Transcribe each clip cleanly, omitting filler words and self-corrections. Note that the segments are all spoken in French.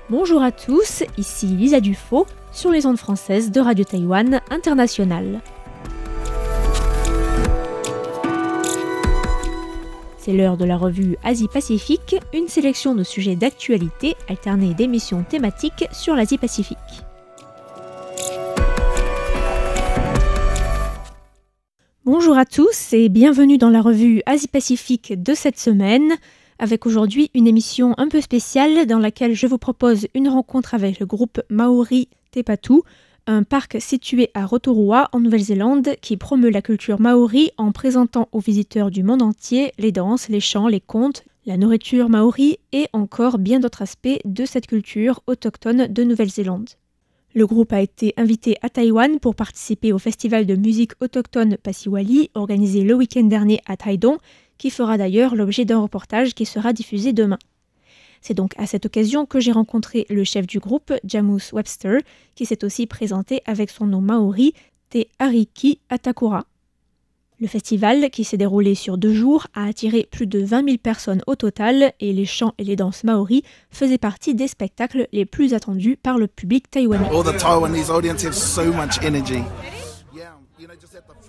Bonjour à tous, ici Lisa Dufaux sur les ondes françaises de Radio Taïwan International. C'est l'heure de la revue Asie-Pacifique, une sélection de sujets d'actualité alternée d'émissions thématiques sur l'Asie-Pacifique. Bonjour à tous et bienvenue dans la revue Asie-Pacifique de cette semaine, avec aujourd'hui une émission un peu spéciale dans laquelle je vous propose une rencontre avec le groupe Maori Te Patu, un parc situé à Rotorua en Nouvelle-Zélande qui promeut la culture maori en présentant aux visiteurs du monde entier les danses, les chants, les contes, la nourriture maori et encore bien d'autres aspects de cette culture autochtone de Nouvelle-Zélande. Le groupe a été invité à Taïwan pour participer au festival de musique autochtone Pasiwali organisé le week-end dernier à Taidong, qui fera d'ailleurs l'objet d'un reportage qui sera diffusé demain. C'est donc à cette occasion que j'ai rencontré le chef du groupe, Jamus Webster, qui s'est aussi présenté avec son nom maori, Te Ariki Atakura. Le festival, qui s'est déroulé sur 2 jours, a attiré plus de 20 000 personnes au total et les chants et les danses maoris faisaient partie des spectacles les plus attendus par le public taïwanais.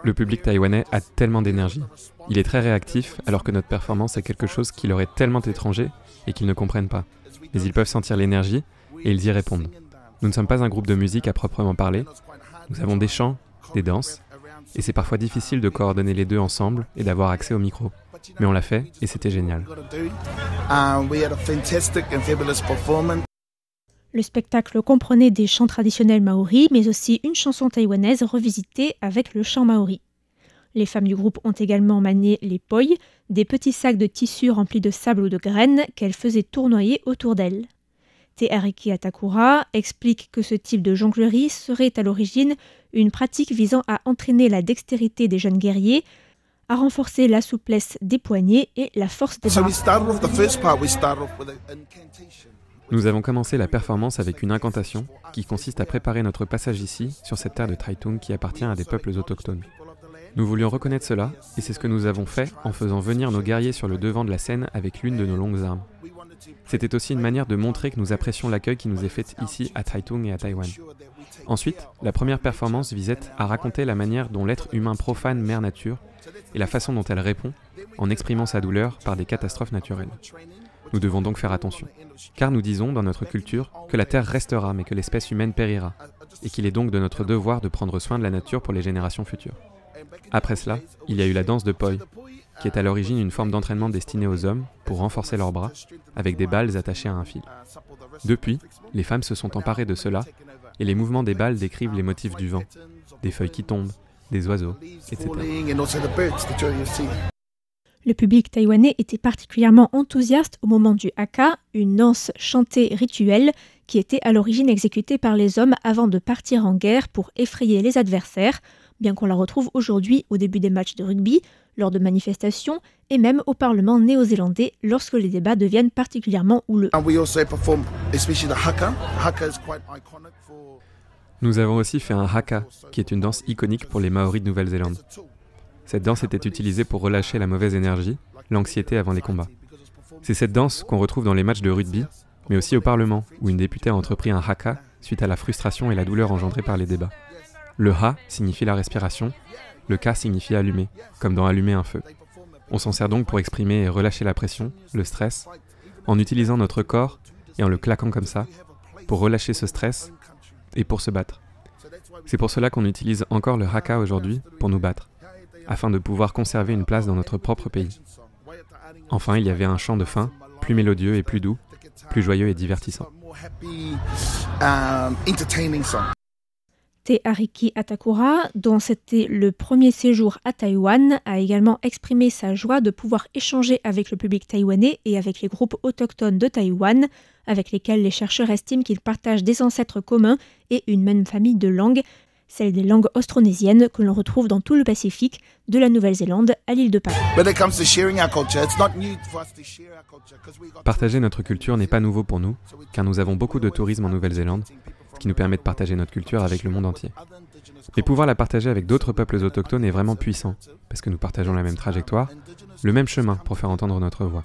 Le public taïwanais a tellement d'énergie. Il est très réactif alors que notre performance est quelque chose qui leur est tellement étranger et qu'ils ne comprennent pas. Mais ils peuvent sentir l'énergie et ils y répondent. Nous ne sommes pas un groupe de musique à proprement parler. Nous avons des chants, des danses. Et c'est parfois difficile de coordonner les deux ensemble et d'avoir accès au micro. Mais on l'a fait et c'était génial. Le spectacle comprenait des chants traditionnels maoris, mais aussi une chanson taïwanaise revisitée avec le chant maori. Les femmes du groupe ont également manié les poi, des petits sacs de tissu remplis de sable ou de graines qu'elles faisaient tournoyer autour d'elles. Te Ariki Atakura explique que ce type de jonglerie serait à l'origine une pratique visant à entraîner la dextérité des jeunes guerriers, à renforcer la souplesse des poignets et la force des bras. Nous avons commencé la performance avec une incantation qui consiste à préparer notre passage ici, sur cette terre de Taitung qui appartient à des peuples autochtones. Nous voulions reconnaître cela et c'est ce que nous avons fait en faisant venir nos guerriers sur le devant de la scène avec l'une de nos longues armes. C'était aussi une manière de montrer que nous apprécions l'accueil qui nous est fait ici à Taitung et à Taïwan. Ensuite, la première performance visait à raconter la manière dont l'être humain profane Mère Nature et la façon dont elle répond en exprimant sa douleur par des catastrophes naturelles. Nous devons donc faire attention, car nous disons dans notre culture que la Terre restera mais que l'espèce humaine périra, et qu'il est donc de notre devoir de prendre soin de la nature pour les générations futures. Après cela, il y a eu la danse de poi, qui est à l'origine une forme d'entraînement destinée aux hommes pour renforcer leurs bras, avec des balles attachées à un fil. Depuis, les femmes se sont emparées de cela, et les mouvements des balles décrivent les motifs du vent, des feuilles qui tombent, des oiseaux, etc. Le public taïwanais était particulièrement enthousiaste au moment du haka, une danse chantée rituelle qui était à l'origine exécutée par les hommes avant de partir en guerre pour effrayer les adversaires, bien qu'on la retrouve aujourd'hui au début des matchs de rugby, lors de manifestations et même au Parlement néo-zélandais lorsque les débats deviennent particulièrement houleux. Nous avons aussi fait un haka, qui est une danse iconique pour les Maoris de Nouvelle-Zélande. Cette danse était utilisée pour relâcher la mauvaise énergie, l'anxiété avant les combats. C'est cette danse qu'on retrouve dans les matchs de rugby, mais aussi au Parlement, où une députée a entrepris un haka suite à la frustration et la douleur engendrée par les débats. Le ha signifie la respiration, le ka signifie allumer, comme dans allumer un feu. On s'en sert donc pour exprimer et relâcher la pression, le stress, en utilisant notre corps et en le claquant comme ça, pour relâcher ce stress et pour se battre. C'est pour cela qu'on utilise encore le haka aujourd'hui pour nous battre, afin de pouvoir conserver une place dans notre propre pays. Enfin, il y avait un chant de fin, plus mélodieux et plus doux, plus joyeux et divertissant. Te Ariki Atakura, dont c'était le premier séjour à Taïwan, a également exprimé sa joie de pouvoir échanger avec le public taïwanais et avec les groupes autochtones de Taïwan, avec lesquels les chercheurs estiment qu'ils partagent des ancêtres communs et une même famille de langues, celle des langues austronésiennes que l'on retrouve dans tout le Pacifique, de la Nouvelle-Zélande à l'île de Pâques. Partager notre culture n'est pas nouveau pour nous, car nous avons beaucoup de tourisme en Nouvelle-Zélande, ce qui nous permet de partager notre culture avec le monde entier. Mais pouvoir la partager avec d'autres peuples autochtones est vraiment puissant, parce que nous partageons la même trajectoire, le même chemin pour faire entendre notre voix.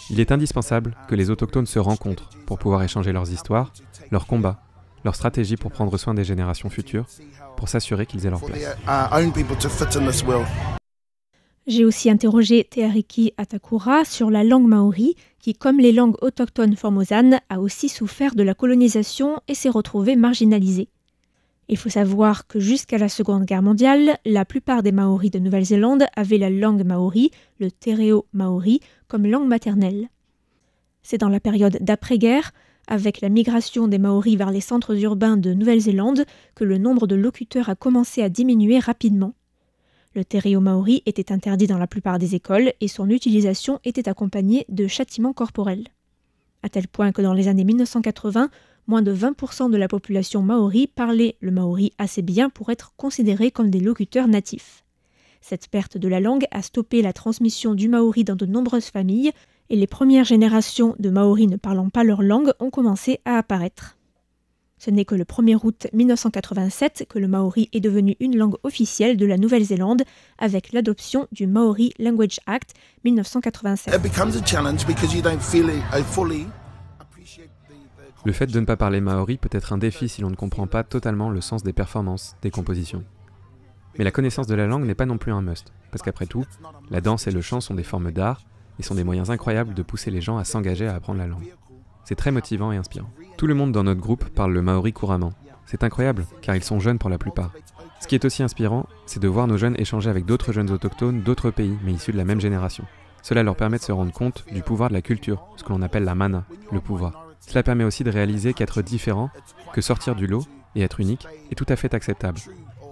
Il est indispensable que les autochtones se rencontrent pour pouvoir échanger leurs histoires, leurs combats, leurs stratégies pour prendre soin des générations futures, pour s'assurer qu'ils aient leur place. J'ai aussi interrogé Te Ariki Atakura sur la langue maori, qui, comme les langues autochtones formosanes, a aussi souffert de la colonisation et s'est retrouvée marginalisée. Il faut savoir que jusqu'à la Seconde Guerre mondiale, la plupart des Maoris de Nouvelle-Zélande avaient la langue maori, le te reo maori, comme langue maternelle. C'est dans la période d'après-guerre, avec la migration des Maoris vers les centres urbains de Nouvelle-Zélande, que le nombre de locuteurs a commencé à diminuer rapidement. Le te reo maori était interdit dans la plupart des écoles et son utilisation était accompagnée de châtiments corporels. À tel point que dans les années 1980, moins de 20% de la population maori parlait le maori assez bien pour être considérés comme des locuteurs natifs. Cette perte de la langue a stoppé la transmission du maori dans de nombreuses familles et les premières générations de maoris ne parlant pas leur langue ont commencé à apparaître. Ce n'est que le 1er août 1987 que le maori est devenu une langue officielle de la Nouvelle-Zélande avec l'adoption du Maori Language Act 1987. Le fait de ne pas parler maori peut être un défi si l'on ne comprend pas totalement le sens des performances, des compositions. Mais la connaissance de la langue n'est pas non plus un must, parce qu'après tout, la danse et le chant sont des formes d'art et sont des moyens incroyables de pousser les gens à s'engager à apprendre la langue. C'est très motivant et inspirant. Tout le monde dans notre groupe parle le maori couramment. C'est incroyable, car ils sont jeunes pour la plupart. Ce qui est aussi inspirant, c'est de voir nos jeunes échanger avec d'autres jeunes autochtones d'autres pays, mais issus de la même génération. Cela leur permet de se rendre compte du pouvoir de la culture, ce que l'on appelle la mana, le pouvoir. Cela permet aussi de réaliser qu'être différent, que sortir du lot et être unique, est tout à fait acceptable.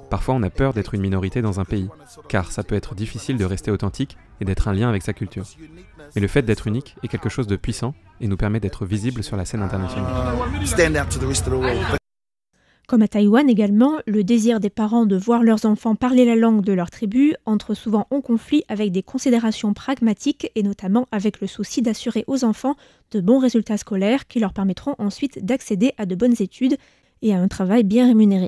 Parfois on a peur d'être une minorité dans un pays, car ça peut être difficile de rester authentique et d'être un lien avec sa culture. Mais le fait d'être unique est quelque chose de puissant et nous permet d'être visible sur la scène internationale. Comme à Taïwan également, le désir des parents de voir leurs enfants parler la langue de leur tribu entre souvent en conflit avec des considérations pragmatiques et notamment avec le souci d'assurer aux enfants de bons résultats scolaires qui leur permettront ensuite d'accéder à de bonnes études et à un travail bien rémunéré.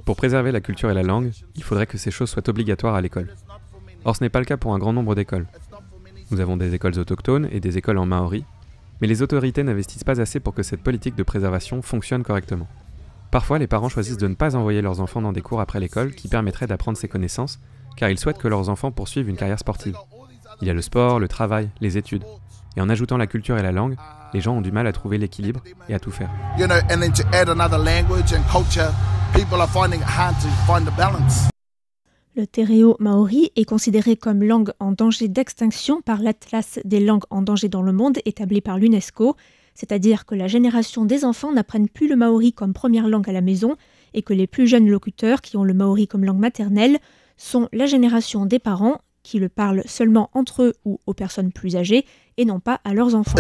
Pour préserver la culture et la langue, il faudrait que ces choses soient obligatoires à l'école. Or, ce n'est pas le cas pour un grand nombre d'écoles. Nous avons des écoles autochtones et des écoles en maori, mais les autorités n'investissent pas assez pour que cette politique de préservation fonctionne correctement. Parfois, les parents choisissent de ne pas envoyer leurs enfants dans des cours après l'école qui permettraient d'apprendre ces connaissances, car ils souhaitent que leurs enfants poursuivent une carrière sportive. Il y a le sport, le travail, les études. Et en ajoutant la culture et la langue, les gens ont du mal à trouver l'équilibre et à tout faire. Le te reo maori est considéré comme langue en danger d'extinction par l'Atlas des langues en danger dans le monde établi par l'UNESCO, c'est-à-dire que la génération des enfants n'apprennent plus le maori comme première langue à la maison et que les plus jeunes locuteurs qui ont le maori comme langue maternelle sont la génération des parents qui le parlent seulement entre eux ou aux personnes plus âgées et non pas à leurs enfants.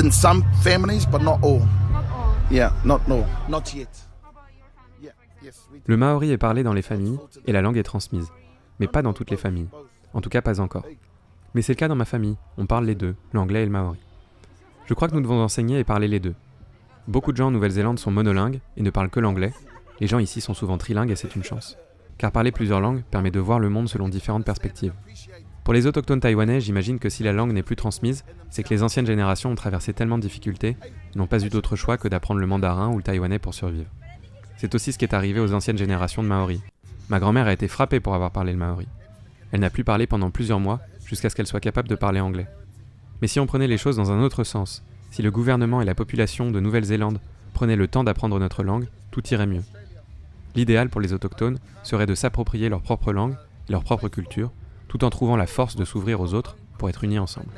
Le maori est parlé dans les familles et la langue est transmise, mais pas dans toutes les familles, en tout cas pas encore. Mais c'est le cas dans ma famille, on parle les deux, l'anglais et le maori. Je crois que nous devons enseigner et parler les deux. Beaucoup de gens en Nouvelle-Zélande sont monolingues et ne parlent que l'anglais, les gens ici sont souvent trilingues et c'est une chance. Car parler plusieurs langues permet de voir le monde selon différentes perspectives. Pour les autochtones taïwanais, j'imagine que si la langue n'est plus transmise, c'est que les anciennes générations ont traversé tellement de difficultés, et n'ont pas eu d'autre choix que d'apprendre le mandarin ou le taïwanais pour survivre. C'est aussi ce qui est arrivé aux anciennes générations de Maoris. Ma grand-mère a été frappée pour avoir parlé le maori. Elle n'a plus parlé pendant plusieurs mois, jusqu'à ce qu'elle soit capable de parler anglais. Mais si on prenait les choses dans un autre sens, si le gouvernement et la population de Nouvelle-Zélande prenaient le temps d'apprendre notre langue, tout irait mieux. L'idéal pour les autochtones serait de s'approprier leur propre langue et leur propre culture, tout en trouvant la force de s'ouvrir aux autres pour être unis ensemble.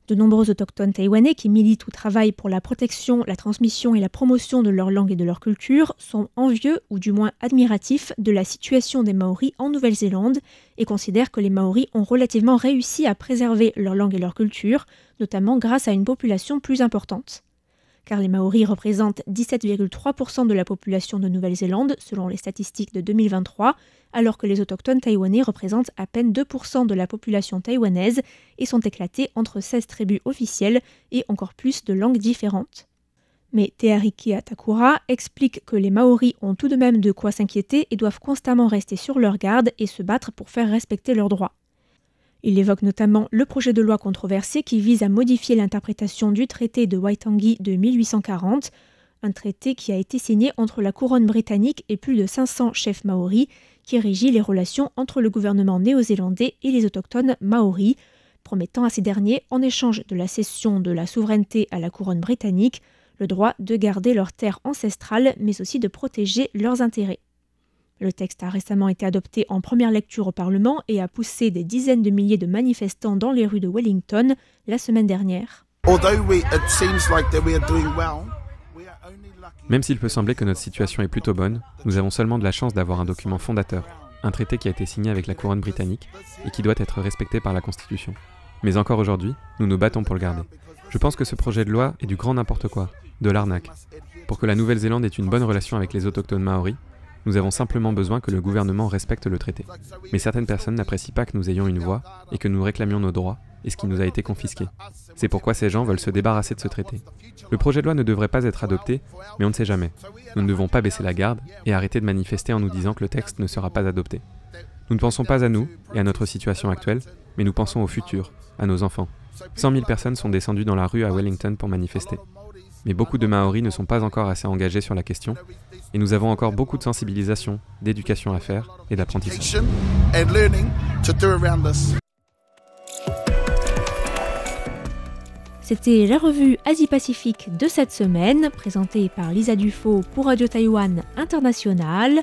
De nombreux autochtones taïwanais qui militent ou travaillent pour la protection, la transmission et la promotion de leur langue et de leur culture sont envieux ou du moins admiratifs de la situation des Maoris en Nouvelle-Zélande et considèrent que les Maoris ont relativement réussi à préserver leur langue et leur culture, notamment grâce à une population plus importante. Car les Maoris représentent 17,3% de la population de Nouvelle-Zélande, selon les statistiques de 2023, alors que les autochtones taïwanais représentent à peine 2% de la population taïwanaise et sont éclatés entre 16 tribus officielles et encore plus de langues différentes. Mais Teariki Atakura explique que les Maoris ont tout de même de quoi s'inquiéter et doivent constamment rester sur leur garde et se battre pour faire respecter leurs droits. Il évoque notamment le projet de loi controversé qui vise à modifier l'interprétation du traité de Waitangi de 1840, un traité qui a été signé entre la couronne britannique et plus de 500 chefs maoris, qui régit les relations entre le gouvernement néo-zélandais et les autochtones maoris, promettant à ces derniers, en échange de la cession de la souveraineté à la couronne britannique, le droit de garder leurs terres ancestrales, mais aussi de protéger leurs intérêts. Le texte a récemment été adopté en première lecture au Parlement et a poussé des dizaines de milliers de manifestants dans les rues de Wellington la semaine dernière. Même s'il peut sembler que notre situation est plutôt bonne, nous avons seulement de la chance d'avoir un document fondateur, un traité qui a été signé avec la couronne britannique et qui doit être respecté par la Constitution. Mais encore aujourd'hui, nous nous battons pour le garder. Je pense que ce projet de loi est du grand n'importe quoi, de l'arnaque. Pour que la Nouvelle-Zélande ait une bonne relation avec les autochtones maoris, nous avons simplement besoin que le gouvernement respecte le traité. Mais certaines personnes n'apprécient pas que nous ayons une voix et que nous réclamions nos droits et ce qui nous a été confisqué. C'est pourquoi ces gens veulent se débarrasser de ce traité. Le projet de loi ne devrait pas être adopté, mais on ne sait jamais. Nous ne devons pas baisser la garde et arrêter de manifester en nous disant que le texte ne sera pas adopté. Nous ne pensons pas à nous et à notre situation actuelle, mais nous pensons au futur, à nos enfants. 100 000 personnes sont descendues dans la rue à Wellington pour manifester. Mais beaucoup de Maoris ne sont pas encore assez engagés sur la question, et nous avons encore beaucoup de sensibilisation, d'éducation à faire et d'apprentissage. C'était la revue Asie-Pacifique de cette semaine, présentée par Lisa Dufaux pour Radio Taïwan International.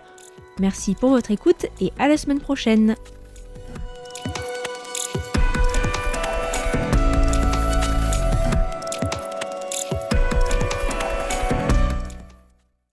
Merci pour votre écoute et à la semaine prochaine.